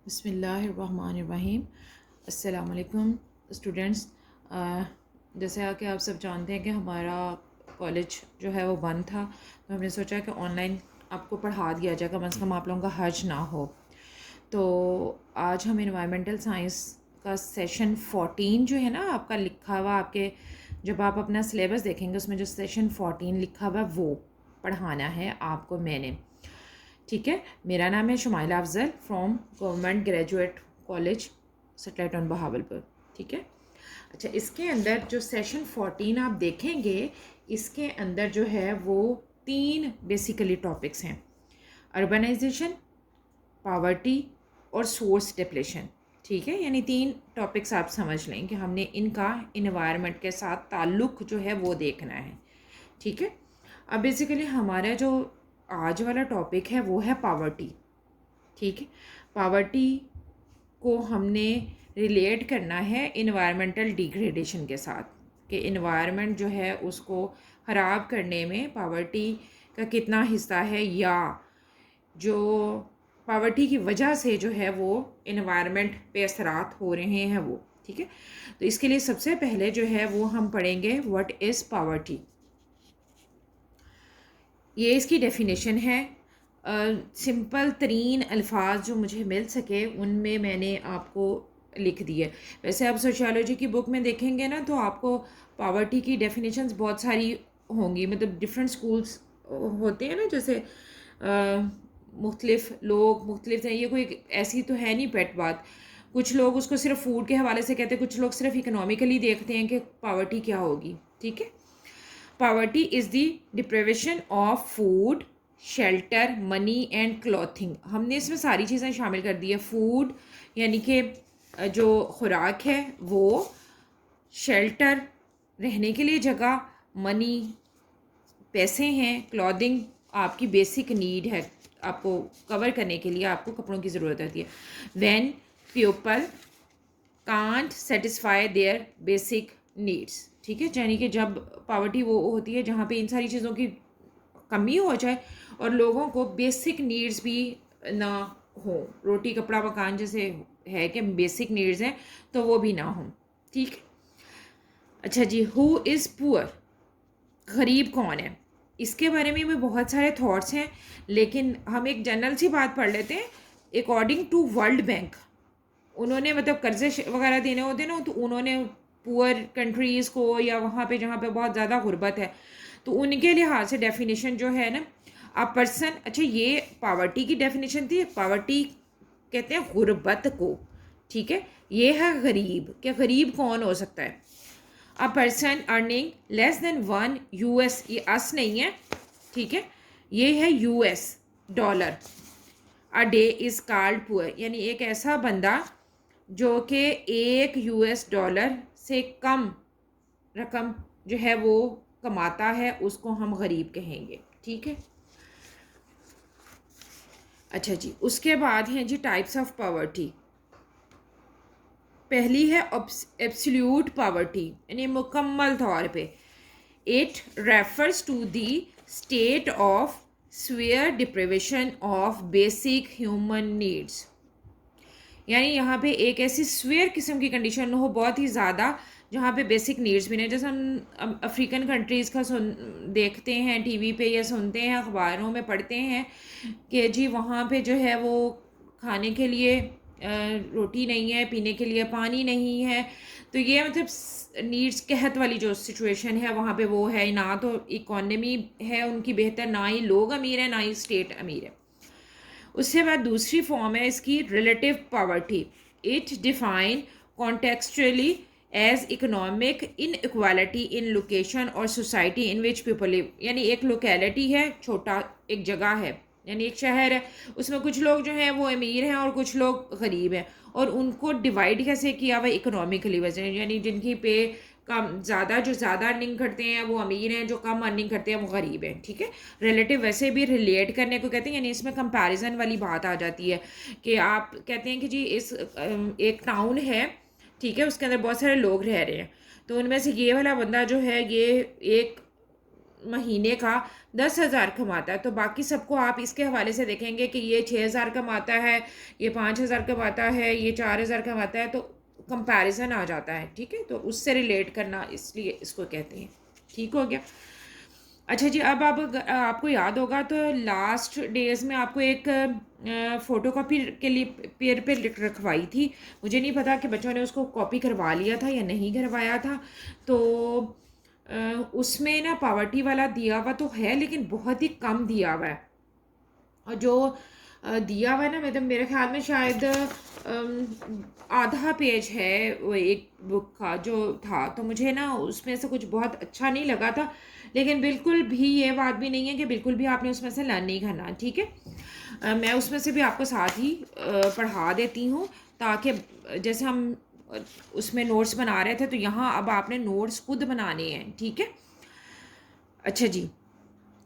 बिस्मिल्लाहिर्रहमानिर्रहीम। अस्सलाम वालेकुम स्टूडेंट्स। जैसे कि आप सब जानते हैं कि हमारा कॉलेज जो है वो बंद था, तो हमने सोचा कि ऑनलाइन आपको पढ़ा दिया जाए, कम से कम आप लोगों का हर्ज ना हो। तो आज हम इन्वायरमेंटल साइंस का सेशन 14 जो है ना आपका लिखा हुआ, आपके जब आप अपना सिलेबस देखेंगे उसमें जो सेशन 14 लिखा हुआ वो पढ़ाना है आपको मैंने। ठीक है, मेरा नाम है Shumaila Afzal from government graduate college satellite on Bahawalpur. ठीक है, अच्छा, इसके अंदर जो सेशन 14 आप देखेंगे, इसके अंदर जो है वो 3 बेसिकली टॉपिक्स हैं: अर्बनाइजेशन, पावर्टी और सोर्स डिप्लेशन। ठीक है, यानी 3 टॉपिक्स आप समझ लें कि हमने इनका इन्वायरमेंट के साथ ताल्लुक़ जो है वो देखना है। ठीक है, अब बेसिकली हमारा जो आज वाला टॉपिक है वो है पावर्टी। ठीक है, पावर्टी को हमने रिलेट करना है इन्वायरमेंटल डिग्रेडेशन के साथ, कि इन्वायरमेंट जो है उसको ख़राब करने में पावर्टी का कितना हिस्सा है, या जो पावर्टी की वजह से जो है वो इन्वायरमेंट पे असरात हो रहे हैं वो। ठीक है, तो इसके लिए सबसे पहले जो है वो हम पढ़ेंगे व्हाट इज़ पावर्टी। ये इसकी डेफिनेशन है। सिंपल तरीन अल्फाज जो मुझे मिल सके उनमें मैंने आपको लिख दिए। वैसे आप सोशियोलॉजी की बुक में देखेंगे ना, तो आपको पावर्टी की डेफिनेशंस बहुत सारी होंगी, मतलब डिफरेंट स्कूल्स होते हैं ना, जैसे मुख्तलिफ लोग मुख्तलिफ हैं, ये कोई ऐसी तो है नहीं पेट बात। कुछ लोग उसको सिर्फ फूड के हवाले से कहते हैं, कुछ लोग सिर्फ इकोनॉमिकली देखते हैं कि पावर्टी क्या होगी। ठीक है, poverty is the deprivation of food, shelter, money and clothing. हमने इसमें सारी चीज़ें शामिल कर दी है। फूड यानी कि जो खुराक है वो, शेल्टर रहने के लिए जगह, मनी पैसे हैं, क्लॉथिंग आपकी बेसिक नीड है, आपको कवर करने के लिए आपको कपड़ों की ज़रूरत होती है। When people can't satisfy their basic needs. ठीक है, यानी कि जब पावर्टी वो होती है जहाँ पे इन सारी चीज़ों की कमी हो जाए और लोगों को बेसिक नीड्स भी ना हो, रोटी कपड़ा मकान जैसे है कि बेसिक नीड्स हैं तो वो भी ना हो। ठीक, अच्छा जी, हु इज़ पुअर, गरीब कौन है, इसके बारे में भी बहुत सारे थॉट्स हैं, लेकिन हम एक जनरल सी बात पढ़ लेते हैं। अकॉर्डिंग टू वर्ल्ड बैंक, उन्होंने मतलब कर्जे वगैरह देने होते हैं ना, तो उन्होंने पुअर कंट्रीज़ को, या वहाँ पे जहाँ पे बहुत ज़्यादा गुर्बत है, तो उनके लिहाज से डेफिनेशन जो है ना, अ पर्सन, अच्छा ये पावर्टी की डेफिनेशन थी। पावर्टी कहते हैं गुर्बत को। ठीक है, ये है गरीब। क्या गरीब कौन हो सकता है? A person earning less than 1 US, ये अस नहीं है, ठीक है, ये है US dollar. A day is called poor, यानी एक ऐसा बंदा जो कि 1 US डॉलर से कम रकम जो है वो कमाता है, उसको हम गरीब कहेंगे। ठीक है, अच्छा जी, उसके बाद हैं जी टाइप्स ऑफ पावर्टी। पहली है एब्सोल्यूट पावर्टी, यानी मुकम्मल तौर पे। It refers to the state of severe deprivation of basic human needs, यानी यहाँ पे एक ऐसी स्वेयर किस्म की कंडीशन हो बहुत ही ज़्यादा, जहाँ पे बेसिक नीड्स भी नहीं। जैसे हम अफ्रीकन कंट्रीज़ का देखते हैं टीवी पे, या सुनते हैं अखबारों में पढ़ते हैं कि जी वहाँ पे जो है वो खाने के लिए रोटी नहीं है, पीने के लिए पानी नहीं है। तो ये मतलब नीड्स कहत वाली जो सिचुएशन है वहाँ पे वो है, ना तो इकॉनमी है उनकी बेहतर, ना ही लोग अमीर हैं, ना ही स्टेट अमीर है। उसके बाद दूसरी फॉर्म है इसकी relative poverty. It define contextually as economic in equality in location और society in which people live, यानी एक लोकेलिटी है, छोटा एक जगह है, यानी एक शहर है, उसमें कुछ लोग जो हैं वो अमीर हैं और कुछ लोग गरीब हैं, और उनको डिवाइड कैसे किया हुआ इकोनॉमिकली वजह, यानी जिनकी पे कम ज़्यादा, जो ज़्यादा अर्निंग करते हैं वो अमीर हैं, जो कम अर्निंग करते हैं वो गरीब हैं। ठीक है, रिलेटिव वैसे भी रिलेट करने को कहते हैं, यानी इसमें कंपैरिजन वाली बात आ जाती है कि आप कहते हैं कि जी इस एक टाउन है, ठीक है, उसके अंदर बहुत सारे लोग रह रहे हैं, तो उनमें से ये वाला बंदा जो है ये एक महीने का 10,000 कमाता है, तो बाकी सबको आप इसके हवाले से देखेंगे कि ये 6,000 कमाता है, ये 5,000 कमाता है, ये 4,000 कमाता है, तो कंपैरिजन आ जाता है। ठीक है, तो उससे रिलेट करना इसलिए इसको कहते हैं। ठीक हो गया। अच्छा जी, अब आपको याद होगा तो लास्ट डेज में आपको एक फ़ोटो कॉपी के लिए पेयर पे रखवाई थी। मुझे नहीं पता कि बच्चों ने उसको कॉपी करवा लिया था या नहीं करवाया था। तो अ, उसमें ना पावर्टी वाला दिया हुआ तो है, लेकिन बहुत ही कम दिया हुआ है। और जो दिया हुआ है ना, मतलब मेरे ख्याल में शायद आधा पेज है वो एक बुक का जो था, तो मुझे ना उसमें से कुछ बहुत अच्छा नहीं लगा था। लेकिन बिल्कुल भी ये बात भी नहीं है कि बिल्कुल भी आपने उसमें से लर्न नहीं करना। ठीक है, मैं उसमें से भी आपको साथ ही पढ़ा देती हूँ, ताकि जैसे हम उसमें नोट्स बना रहे थे, तो यहाँ अब आपने नोट्स खुद बनाने हैं। ठीक है। अच्छा जी,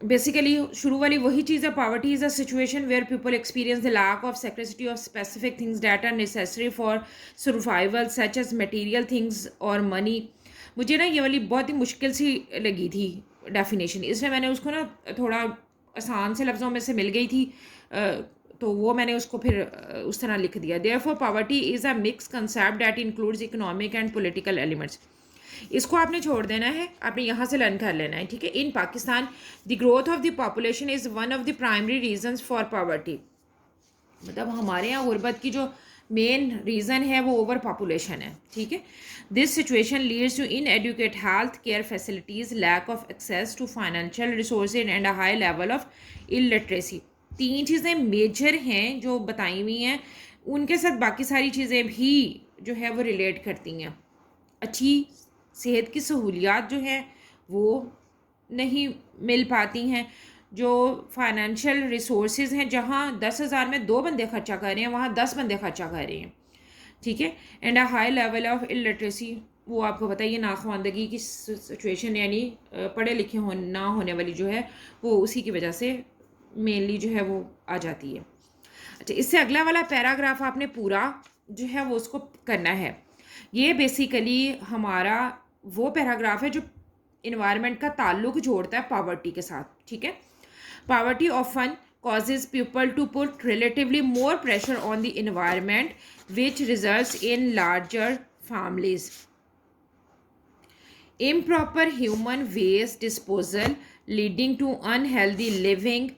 बेसिकली शुरू वाली वही चीज़ है। Poverty is a situation where people experience the lack of scarcity of specific things that are necessary for survival such as material things और मनी। मुझे ना ये वाली बहुत ही मुश्किल सी लगी थी डेफिनेशन, इसलिए मैंने उसको ना थोड़ा आसान से लफ्ज़ों में से मिल गई थी, तो वो मैंने उसको फिर उस तरह लिख दिया। Therefore poverty is a mix concept that includes economic and political elements. इसको आपने छोड़ देना है, आपने यहाँ से लर्न कर लेना है। ठीक है। In Pakistan the growth of the population is one of the primary reasons for poverty. मतलब हमारे यहाँ गुर्बत की जो मेन रीज़न है वो ओवर पॉपुलेशन है। ठीक है। This situation leads to inadequate health care facilities, lack of access to financial resources and a high level of illiteracy. तीन चीज़ें मेजर हैं जो बताई हुई हैं, उनके साथ बाकी सारी चीज़ें भी जो है वो रिलेट करती हैं। अच्छी सेहत की सहूलियात जो हैं वो नहीं मिल पाती हैं। जो फाइनेंशियल रिसोर्सेज हैं, जहाँ 10,000 में 2 बंदे खर्चा कर रहे हैं, वहाँ 10 बंदे खर्चा कर रहे हैं। ठीक है। And a high level of illiteracy, वो आपको बताइए नाखवानदगी की सिचुएशन, यानी पढ़े लिखे ना होने वाली जो है वो उसी की वजह से मेनली जो है वो आ जाती है। अच्छा, इससे अगला वाला पैराग्राफ आपने पूरा जो है वो उसको करना है। ये बेसिकली हमारा वो पैराग्राफ है जो इन्वायरमेंट का ताल्लुक जोड़ता है पॉवर्टी के साथ। ठीक है। Poverty often causes people to put relatively more pressure on the environment, which results in larger families. Improper human waste disposal leading to unhealthy living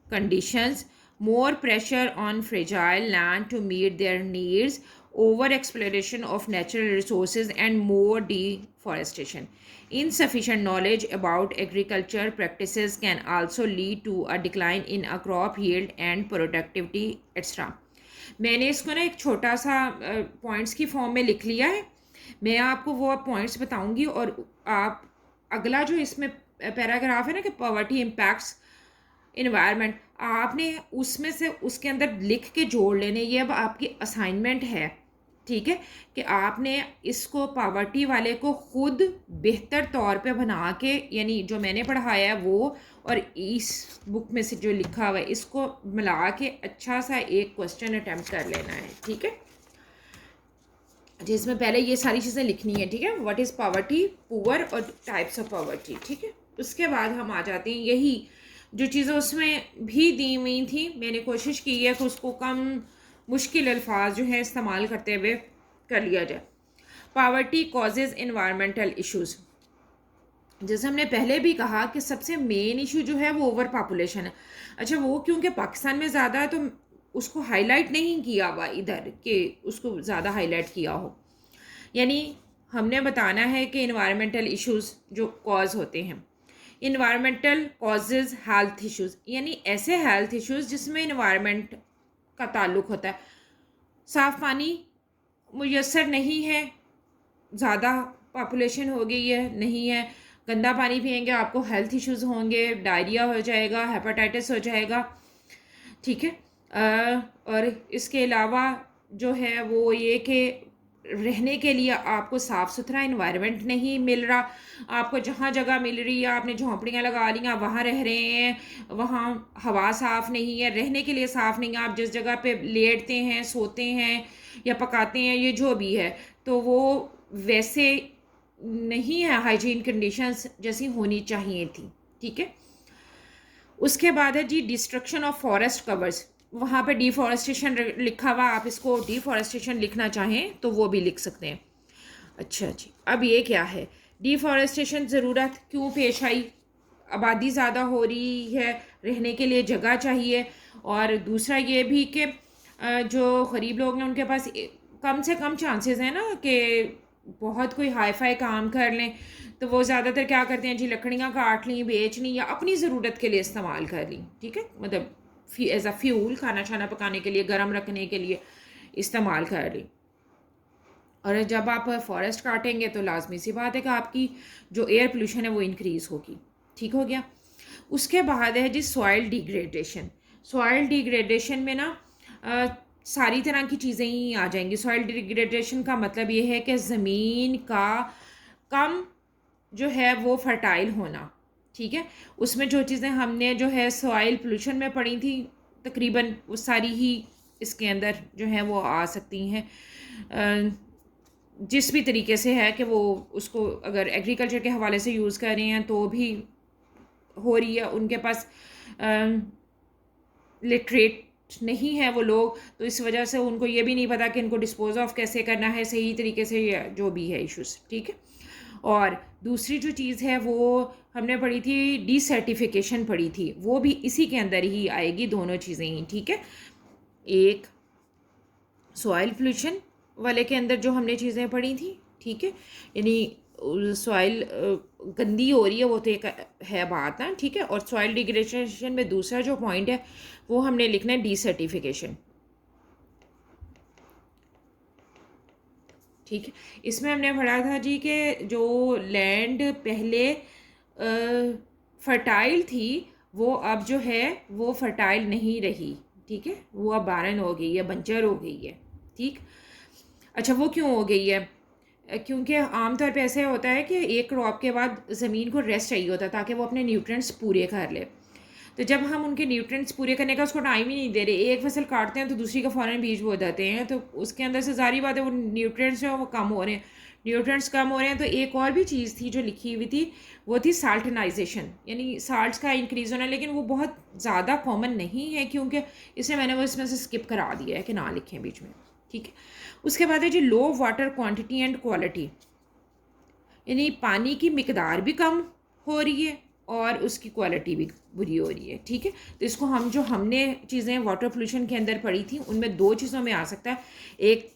conditions, more pressure on fragile land to meet their needs, over exploitation of natural resources, and more deforestation. Insufficient knowledge about agriculture practices can also lead to a decline in a crop yield and productivity, etc. मैंने इसको ना एक छोटा सा points की form में लिख लिया है। मैं आपको वो पॉइंट्स बताऊंगी, और आप अगला जो इसमें पैराग्राफ है ना कि पॉवर्टी इम्पैक्ट्स इन्वायरमेंट, आपने उसमें से उसके अंदर लिख के जोड़ लेने। ये अब आपकी असाइनमेंट है। ठीक है, कि आपने इसको पॉवर्टी वाले को खुद बेहतर तौर पे बना के, यानी जो मैंने पढ़ाया है वो और इस बुक में से जो लिखा हुआ है, इसको मिला के अच्छा सा एक क्वेश्चन अटेम्प्ट कर लेना है। ठीक है, जिसमें पहले ये सारी चीज़ें लिखनी है। ठीक है, व्हाट इज़ पॉवर्टी, पुअर और टाइप्स ऑफ पॉवर्टी। ठीक है, उसके बाद हम आ जाते हैं, यही जो चीज़ें उसमें भी दी हुई थी, मैंने कोशिश की है कि उसको कम मुश्किल अल्फाज जो है इस्तेमाल करते हुए कर लिया जाए। Poverty causes environmental issues. जैसे हमने पहले भी कहा कि सबसे मेन इशू जो है वो ओवर पॉपुलेशन है। अच्छा, वो क्योंकि पाकिस्तान में ज़्यादा है तो उसको हाईलाइट नहीं किया हुआ इधर, कि उसको ज़्यादा हाईलाइट किया हो। यानी हमने बताना है कि इन्वायरमेंटल इश्यूज़ जो कॉज होते हैं, इन्वायरमेंटल कॉजेज़ हेल्थ इश्यूज़, यानी ऐसे हेल्थ इश्यूज़ जिसमें इन्वायरमेंट का ताल्लुक़ होता है। साफ़ पानी मुयस्सर नहीं है, ज़्यादा पॉपुलेशन हो गई है, नहीं है, गंदा पानी पिएंगे आपको हेल्थ इश्यूज़ होंगे, डायरिया हो जाएगा, हेपेटाइटिस हो जाएगा। ठीक है। और इसके अलावा जो है वो ये कि रहने के लिए आपको साफ़ सुथरा इन्वायरमेंट नहीं मिल रहा। आपको जहाँ जगह मिल रही है, आपने झोंपड़ियाँ लगा ली हैं, वहाँ रह रहे हैं, वहाँ हवा साफ़ नहीं है, रहने के लिए साफ़ नहीं है। आप जिस जगह पे लेटते हैं, सोते हैं या पकाते हैं, ये जो भी है, तो वो वैसे नहीं है हाइजीन कंडीशंस जैसी होनी चाहिए थी। ठीक है। उसके बाद है जी डिस्ट्रक्शन ऑफ फॉरेस्ट कवर्स, वहाँ पे डिफॉरेस्टेशन लिखा हुआ, आप इसको डिफॉरेस्टेशन लिखना चाहें तो वो भी लिख सकते हैं। अच्छा जी, अब ये क्या है, डिफॉरेस्टेशन ज़रूरत क्यों पेश आई, आबादी ज़्यादा हो रही है, रहने के लिए जगह चाहिए, और दूसरा ये भी कि जो गरीब लोग हैं उनके पास कम से कम चांसेस हैं ना कि बहुत कोई हाई फाई काम कर लें, तो वो ज़्यादातर क्या करते हैं जी, लकड़ियाँ काट ली, बेच ली, या अपनी ज़रूरत के लिए इस्तेमाल कर ली, ठीक है, मतलब एज अ फ्यूल, खाना छाना पकाने के लिए, गर्म रखने के लिए इस्तेमाल कर ली। और जब आप फॉरेस्ट काटेंगे तो लाजमी सी बात है कि आपकी जो एयर पोल्यूशन है वो इंक्रीज़ होगी। ठीक हो गया। उसके बाद है जी सॉइल डिग्रेडेशन। सॉइल डिग्रेडेशन में ना सारी तरह की चीज़ें ही आ जाएंगी। सॉइल डिग्रेडेशन का मतलब ये है कि ज़मीन का कम जो है वो फर्टाइल होना, ठीक है। उसमें जो चीज़ें हमने जो है सॉइल पोल्यूशन में पढ़ी थी तकरीबन वो सारी ही इसके अंदर जो है वो आ सकती हैं, जिस भी तरीके से है कि वो उसको अगर एग्रीकल्चर के हवाले से यूज़ कर रहे हैं तो भी हो रही है। उनके पास लिटरेट नहीं है वो लोग, तो इस वजह से उनको ये भी नहीं पता कि इनको डिस्पोज ऑफ कैसे करना है सही तरीके से, या जो भी है इश्यूज, ठीक है। और दूसरी जो चीज़ है वो हमने पढ़ी थी, डीसर्टिफिकेशन पढ़ी थी, वो भी इसी के अंदर ही आएगी, दोनों चीज़ें ही, ठीक है। एक सॉइल पोल्यूशन वाले के अंदर जो हमने चीज़ें पढ़ी थी, ठीक है, यानी सॉइल गंदी हो रही है वो तो एक है बात ना, ठीक है। और सॉइल डिग्रेडेशन में दूसरा जो पॉइंट है वो हमने लिखना है डीसर्टिफिकेशन, ठीक है। इसमें हमने पढ़ा था जी कि जो लैंड पहले फर्टाइल थी वो अब जो है वो फर्टाइल नहीं रही, ठीक है, वो अब बारन हो गई है, बंजर हो गई है, ठीक। अच्छा, वो क्यों हो गई है, क्योंकि आमतौर पे ऐसे होता है कि एक क्रॉप के बाद ज़मीन को रेस्ट चाहिए होता है ताकि वो अपने न्यूट्रिएंट्स पूरे कर ले। तो जब हम उनके न्यूट्रिएंट्स पूरे करने का उसको टाइम ही नहीं दे रहे, एक फसल काटते हैं तो दूसरी का फ़ौरन बीज बो देते हैं, तो उसके अंदर से सारी बात है वो न्यूट्रिएंट्स जो है वो कम हो रहे हैं। न्यूट्रिएंट्स कम हो रहे हैं तो एक और भी चीज़ थी जो लिखी हुई थी, वो थी साल्टनाइजेशन, यानी साल्ट्स का इंक्रीज़ होना, लेकिन वो बहुत ज़्यादा कॉमन नहीं है क्योंकि इसलिए मैंने वो इसमें से स्किप करा दिया है कि ना लिखें बीच में, ठीक है। उसके बाद है जी लो वाटर क्वांटिटी एंड क्वालिटी, यानी पानी की मिकदार भी कम हो रही है और उसकी क्वालिटी भी बुरी हो रही है, ठीक है। तो इसको हम जो हमने चीज़ें वाटर पोल्यूशन के अंदर पढ़ी थी उनमें दो चीज़ों में आ सकता है। एक,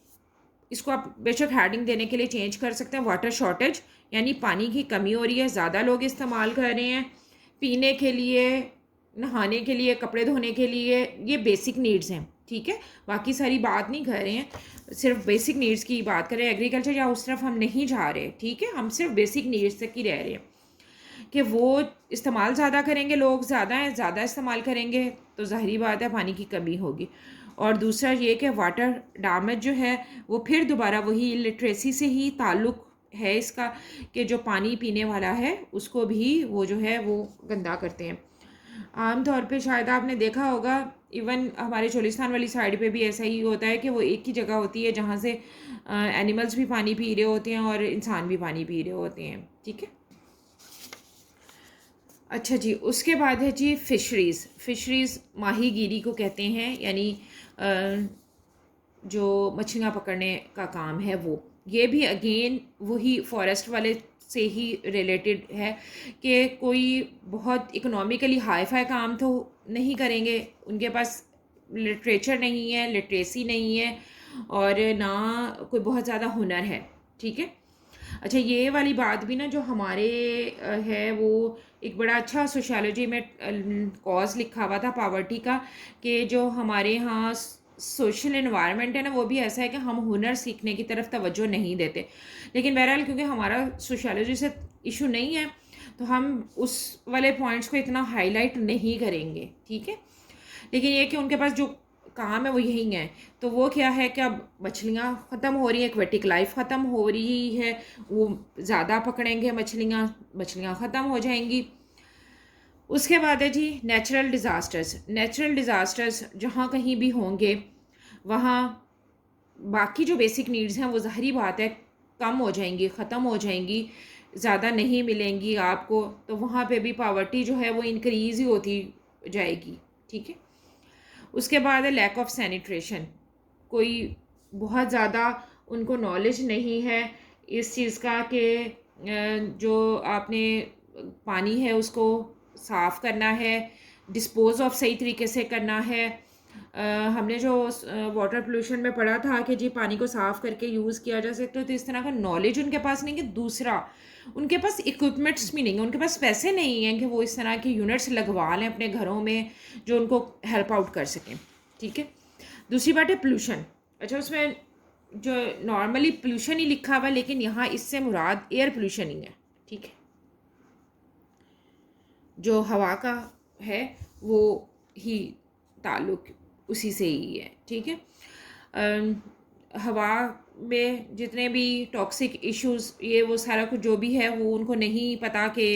इसको आप बेशक हेडिंग देने के लिए चेंज कर सकते हैं, वाटर शॉर्टेज, यानी पानी की कमी हो रही है, ज़्यादा लोग इस्तेमाल कर रहे हैं पीने के लिए, नहाने के लिए, कपड़े धोने के लिए, ये बेसिक नीड्स हैं, ठीक है। बाकी सारी बात नहीं कर रहे हैं, सिर्फ बेसिक नीड्स की बात करें। एग्रीकल्चर या उस तरफ हम नहीं जा रहे, ठीक है, हम सिर्फ बेसिक नीड्स तक ही रह रहे हैं कि वो इस्तेमाल ज़्यादा करेंगे, लोग ज़्यादा हैं, ज़्यादा इस्तेमाल करेंगे तो ज़ाहिरी बात है पानी की कमी होगी। और दूसरा ये कि वाटर डैमेज जो है वो फिर दोबारा वही लिटरेसी से ही ताल्लुक़ है इसका, कि जो पानी पीने वाला है उसको भी वो जो है वो गंदा करते हैं। आम तौर पे शायद आपने देखा होगा, इवन हमारे चोलिस्तान वाली साइड पे भी ऐसा ही होता है कि वो एक ही जगह होती है जहाँ से एनिमल्स भी पानी पी रहे होते हैं और इंसान भी पानी पी रहे होते हैं, ठीक है। अच्छा जी, उसके बाद है जी फ़िशरीज़। फ़िशरीज़ माहीगीरी को कहते हैं, यानी जो मछलियाँ पकड़ने का काम है वो, ये भी अगेन वही फॉरेस्ट वाले से ही रिलेटेड है कि कोई बहुत इकोनॉमिकली हाई फाई काम तो नहीं करेंगे, उनके पास लिटरेचर नहीं है, लिटरेसी नहीं है, और ना कोई बहुत ज़्यादा हुनर है, ठीक है। अच्छा, ये वाली बात भी ना जो हमारे है वो एक बड़ा अच्छा सोशियोलॉजी में कॉज लिखा हुआ था पॉवर्टी का, कि जो हमारे यहाँ सोशल इन्वायरमेंट है ना वो भी ऐसा है कि हम हुनर सीखने की तरफ तवज्जो नहीं देते। लेकिन बहरहाल क्योंकि हमारा सोशियोलॉजी से इशू नहीं है तो हम उस वाले पॉइंट्स को इतना हाईलाइट नहीं करेंगे, ठीक है। लेकिन ये कि उनके पास जो काम है वो यही है, तो वो क्या है कि अब मछलियाँ ख़त्म हो रही हैं, एक्वेटिक लाइफ ख़त्म हो रही है, वो ज़्यादा पकड़ेंगे मछलियाँ, मछलियाँ ख़त्म हो जाएंगी। उसके बाद है जी नेचुरल डिज़ास्टर्स। नेचुरल डिज़ास्टर्स जहाँ कहीं भी होंगे वहाँ बाकी जो बेसिक नीड्स हैं वो ज़ाहिरी बात है कम हो जाएंगी, ख़त्म हो जाएंगी, ज़्यादा नहीं मिलेंगी आपको, तो वहाँ पे भी पावर्टी जो है वो इंक्रीज़ ही होती जाएगी। ठीक है। उसके बाद है लैक ऑफ सैनिटेशन। कोई बहुत ज़्यादा उनको नॉलेज नहीं है इस चीज़ का कि जो आपने पानी है उसको साफ़ करना है, डिस्पोज़ ऑफ सही तरीके से करना है। हमने जो वाटर पोल्यूशन में पढ़ा था कि जी पानी को साफ़ करके यूज़ किया जा सकता है, तो इस तरह का नॉलेज उनके पास नहीं है। दूसरा, उनके पास इक्विपमेंट्स भी नहीं है, उनके पास पैसे नहीं हैं कि वो इस तरह की यूनिट्स लगवा लें अपने घरों में जो उनको हेल्प आउट कर सकें। ठीक है। दूसरी बात है पोल्यूशन। अच्छा, उसमें जो नॉर्मली पोल्यूशन ही लिखा हुआ है, लेकिन यहाँ इससे मुराद एयर पोल्यूशन ही है। ठीक है। जो हवा का है वो ही ताल्लुक उसी से ही है। ठीक है। हवा में जितने भी टॉक्सिक इश्यूज ये वो सारा कुछ जो भी है वो उनको नहीं पता कि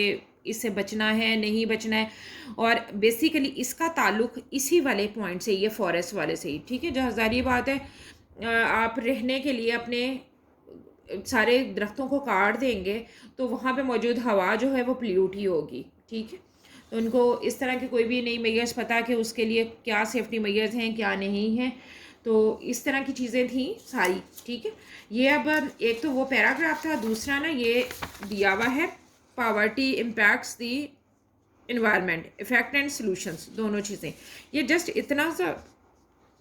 इससे बचना है नहीं बचना है, और बेसिकली इसका ताल्लुक इसी वाले पॉइंट से, ये फॉरेस्ट वाले से ही। ठीक है। जहाँ ज़ाहिर बात है आप रहने के लिए अपने सारे दरख्तों को काट देंगे तो वहाँ पे मौजूद हवा जो है वो पोल्यूट ही होगी। ठीक है। तो उनको इस तरह के कोई भी नई मेजर्स पता कि उसके लिए क्या सेफ्टी मेजर्स हैं क्या नहीं हैं, तो इस तरह की चीज़ें थी सारी। ठीक है। ये अब एक तो वो पैराग्राफ था, दूसरा ना ये दिया हुआ है poverty impacts the environment, effect and solutions, दोनों चीज़ें। ये जस्ट इतना सा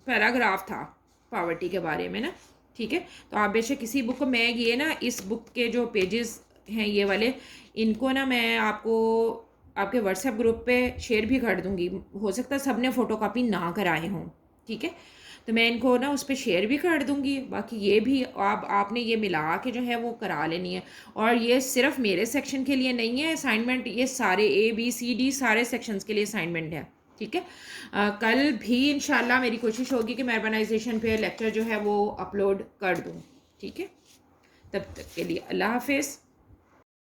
पैराग्राफ था पावर्टी के बारे में ना। ठीक है। तो आप बेशक किसी बुक को, मैं ये ना इस बुक के जो पेजेस हैं ये वाले, इनको ना मैं आपको आपके व्हाट्सएप ग्रुप पे शेयर भी कर दूँगी। हो सकता है सब ने फ़ोटोकॉपी ना कराए हों। ठीक है। तो मैं इनको ना उस पर शेयर भी कर दूँगी। बाकी ये भी आपने ये मिला के जो है वो करा लेनी है। और ये सिर्फ मेरे सेक्शन के लिए नहीं है असाइनमेंट, ये सारे ABCD सारे सेक्शंस के लिए असाइनमेंट है। ठीक है। कल भी इंशाल्लाह मेरी कोशिश होगी कि मैं अर्बनाइजेशन पे लेक्चर जो है वो अपलोड कर दूँ। ठीक है। तब तक के लिए अल्लाह हाफिज़।